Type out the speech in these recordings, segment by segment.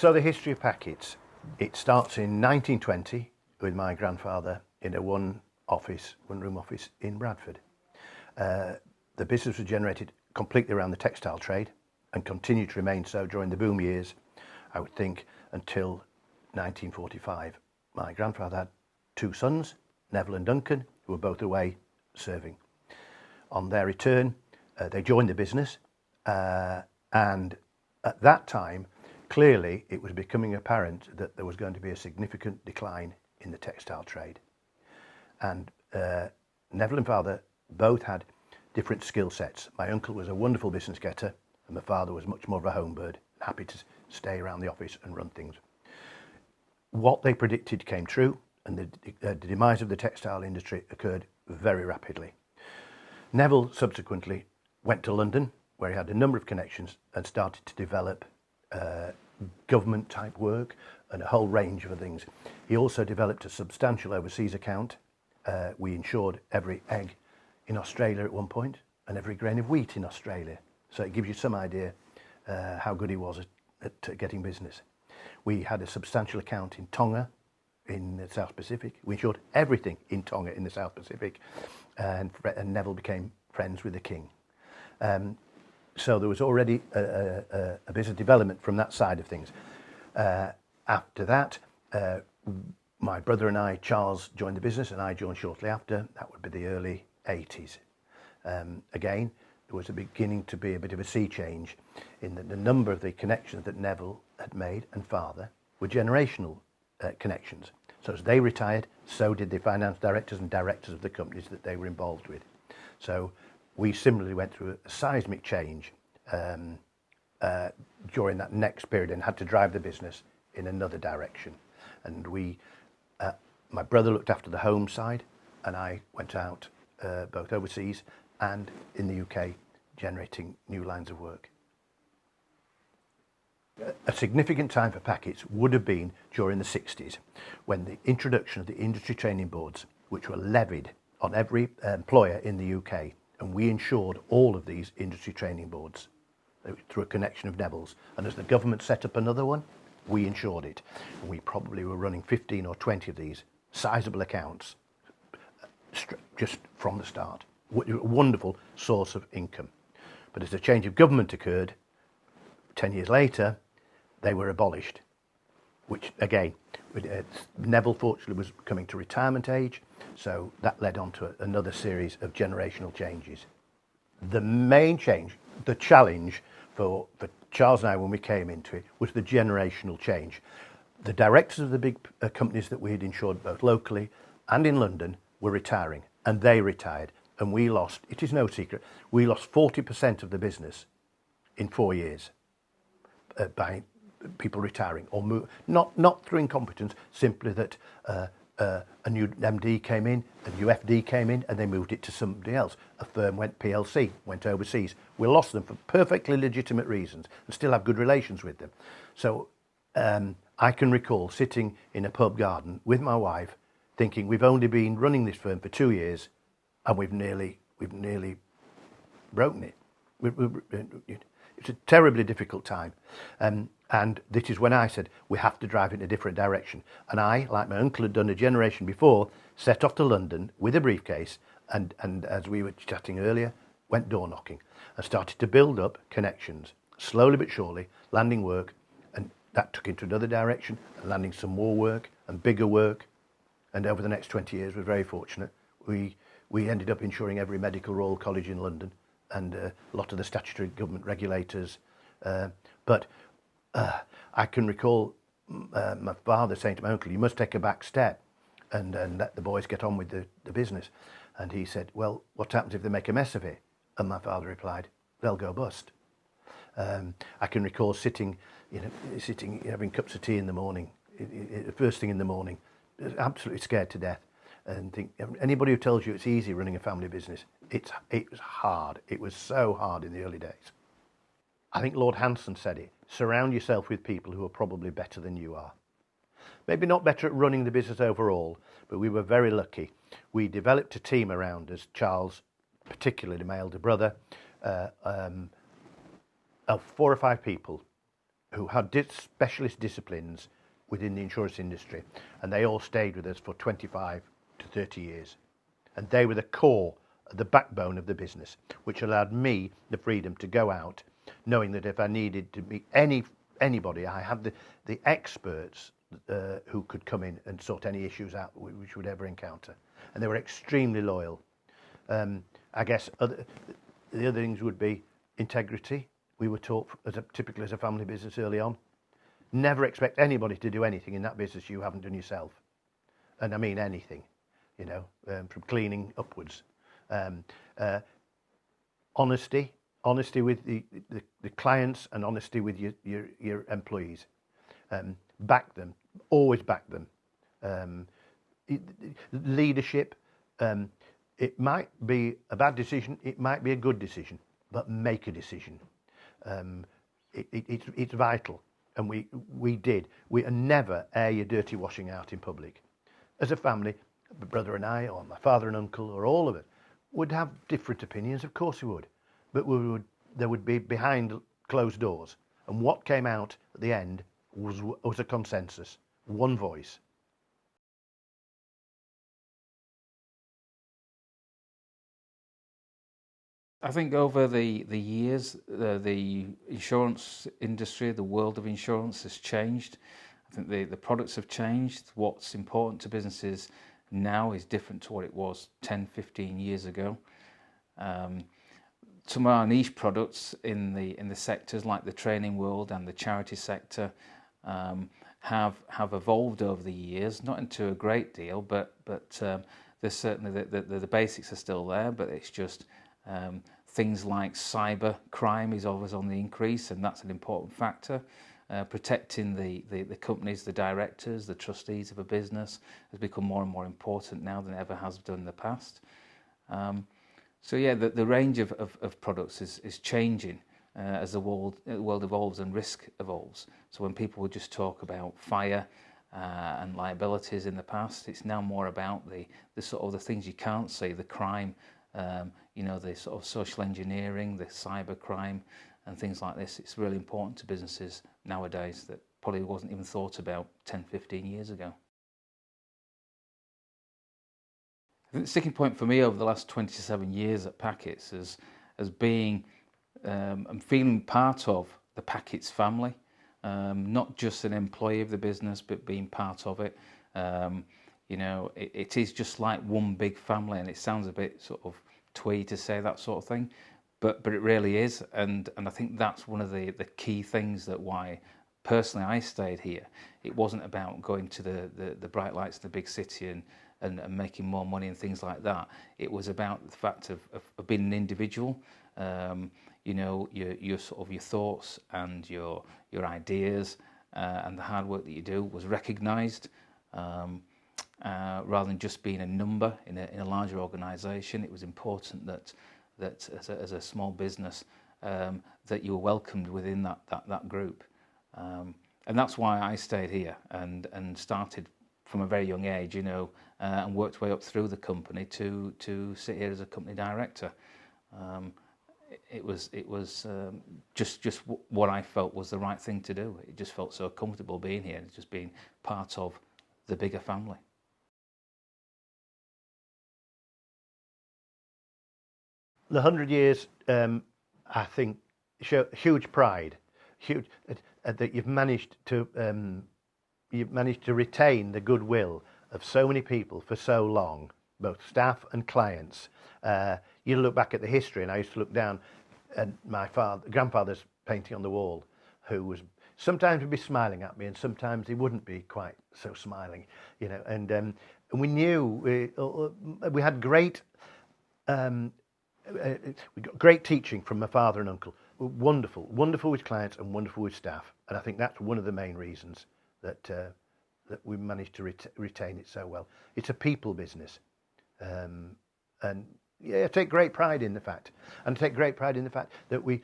So the history of Packett's. It starts in 1920 with my grandfather in a one-room office in Bradford. The business was generated completely around the textile trade and continued to remain so during the boom years, I would think, until 1945. My grandfather had two sons, Neville and Duncan, who were both away serving. On their return, they joined the business, and at that time, clearly it was becoming apparent that there was going to be a significant decline in the textile trade. And Neville and father both had different skill sets. My uncle was a wonderful business getter, and my father was much more of a home bird, happy to stay around the office and run things. What they predicted came true, and the demise of the textile industry occurred very rapidly. Neville subsequently went to London, where he had a number of connections and started to develop government type work and a whole range of things. He also developed a substantial overseas account. We insured every egg in Australia at one point and every grain of wheat in Australia. So it gives you some idea how good he was at getting business. We had a substantial account in Tonga in the South Pacific. We insured everything in Tonga in the South Pacific, and Neville became friends with the king. So there was already a business development from that side of things. After that, my brother and I, Charles, joined the business, and I joined shortly after. That would be the early 80s. Again, there was beginning to be a bit of a sea change in that the number of the connections that Neville had made and father were generational connections. So as they retired, so did the finance directors and directors of the companies that they were involved with. So we similarly went through a seismic change during that next period and had to drive the business in another direction. And my brother looked after the home side, and I went out both overseas and in the UK, generating new lines of work. A significant time for Packett's would have been during the 60s, when the introduction of the industry training boards, which were levied on every employer in the UK, and we insured all of these industry training boards through a connection of Neville's. And as the government set up another one, we insured it. And we probably were running 15 or 20 of these sizable accounts just from the start. A wonderful source of income. But as a change of government occurred, 10 years later, they were abolished, which again, Neville fortunately was coming to retirement age, so that led on to another series of generational changes. The main change, the challenge for Charles and I when we came into it, was the generational change. The directors of the big companies that we had insured both locally and in London were retiring, and they retired, and we lost, it is no secret, we lost 40% of the business in 4 years by people retiring or not through incompetence, simply that a new MD came in, a new FD came in, and they moved it to somebody else. A firm went PLC, went overseas. We lost them for perfectly legitimate reasons and still have good relations with them. So I can recall sitting in a pub garden with my wife thinking we've only been running this firm for 2 years and we've nearly broken it. It's a terribly difficult time. And this is when I said, we have to drive in a different direction. And I, like my uncle had done a generation before, set off to London with a briefcase and as we were chatting earlier, went door knocking and started to build up connections, slowly but surely, landing work, and that took into another direction, and landing some more work and bigger work. And over the next 20 years, we're very fortunate. We ended up insuring every medical Royal College in London and a lot of the statutory government regulators. But I can recall my father saying to my uncle, you must take a back step and let the boys get on with the business. And he said, well, what happens if they make a mess of it? And my father replied, they'll go bust. I can recall sitting, having cups of tea in the morning, first thing in the morning, absolutely scared to death. And think, anybody who tells you it's easy running a family business, it was hard. It was so hard in the early days. I think Lord Hanson said it, surround yourself with people who are probably better than you are. Maybe not better at running the business overall, but we were very lucky. We developed a team around us, Charles, particularly my elder brother, of 4 or 5 people who had specialist disciplines within the insurance industry, and they all stayed with us for 25 to 30 years. And they were the core, the backbone of the business, which allowed me the freedom to go out, knowing that if I needed to meet anybody, I had the experts who could come in and sort any issues out which would ever encounter. And they were extremely loyal. I guess the other things would be integrity. We were taught, typically as a family business early on, never expect anybody to do anything in that business you haven't done yourself. And I mean anything, from cleaning upwards. Honesty with the clients and honesty with your employees. Back them, always back them. Leadership, it might be a bad decision, it might be a good decision, but make a decision. It's vital, and we did. We never air your dirty washing out in public. As a family, my brother and I, or my father and uncle, or all of it, would have different opinions. Of course we would, but there would be behind closed doors, and what came out at the end was a consensus, one voice. I think over the years, the insurance industry, the world of insurance has changed. I think the products have changed. What's important to businesses now is different to what it was 10, 15 years ago. Some of our niche products in the sectors like the training world and the charity sector have evolved over the years, not into a great deal, but there's certainly the basics are still there, but it's just things like cyber crime is always on the increase, and that's an important factor. Protecting the companies, the directors, the trustees of a business has become more and more important now than it ever has done in the past. So yeah, the range of products is changing as the world evolves and risk evolves. So when people would just talk about fire and liabilities in the past, it's now more about the sort of the things you can't see, the crime, the sort of social engineering, the cyber crime and things like this. It's really important to businesses nowadays that probably wasn't even thought about 10, 15 years ago. I think the sticking point for me over the last 27 years at Packett's as being and feeling part of the Packett's family, not just an employee of the business, but being part of it. It is just like one big family, and it sounds a bit sort of twee to say that sort of thing, but it really is, and I think that's one of the key things that why personally I stayed here. It wasn't about going to the bright lights of the big city and making more money and things like that. It was about the fact of being an individual. Your sort of your thoughts and your ideas and the hard work that you do was recognised, rather than just being a number in a larger organisation. It was important that as a small business that you were welcomed within that group, and that's why I stayed here and started from a very young age, and worked way up through the company to sit here as a company director. It was just what I felt was the right thing to do. It just felt so comfortable being here, just being part of the bigger family. The 100 years, I think, show huge pride, that you've managed to retain the goodwill of so many people for so long, both staff and clients. You look back at the history, and I used to look down at my grandfather's painting on the wall, who was sometimes would be smiling at me, and sometimes he wouldn't be quite so smiling, And we knew we had great. We got great teaching from my father and uncle. Wonderful with clients and wonderful with staff, and I think that's one of the main reasons that we managed to retain it so well. It's a people business, and I take great pride in the fact, that we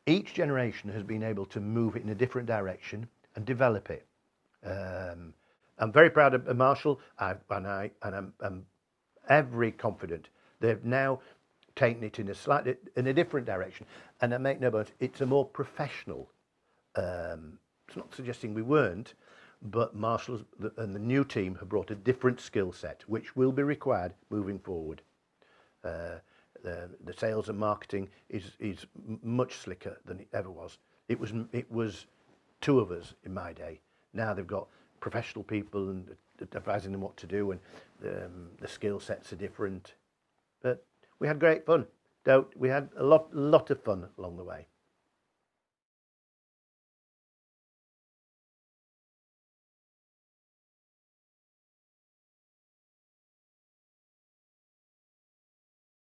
each generation has been able to move it in a different direction and develop it. I'm very proud of Marshall, and I'm very confident they've now taken it in a different direction, and I make no bones, it's a more professional It's not suggesting we weren't, but Marshall's and the new team have brought a different skill set, which will be required moving forward. The sales and marketing is much slicker than it ever was. It was two of us in my day. Now they've got professional people and advising them what to do, and the skill sets are different. But we had great fun. We had a lot of fun along the way.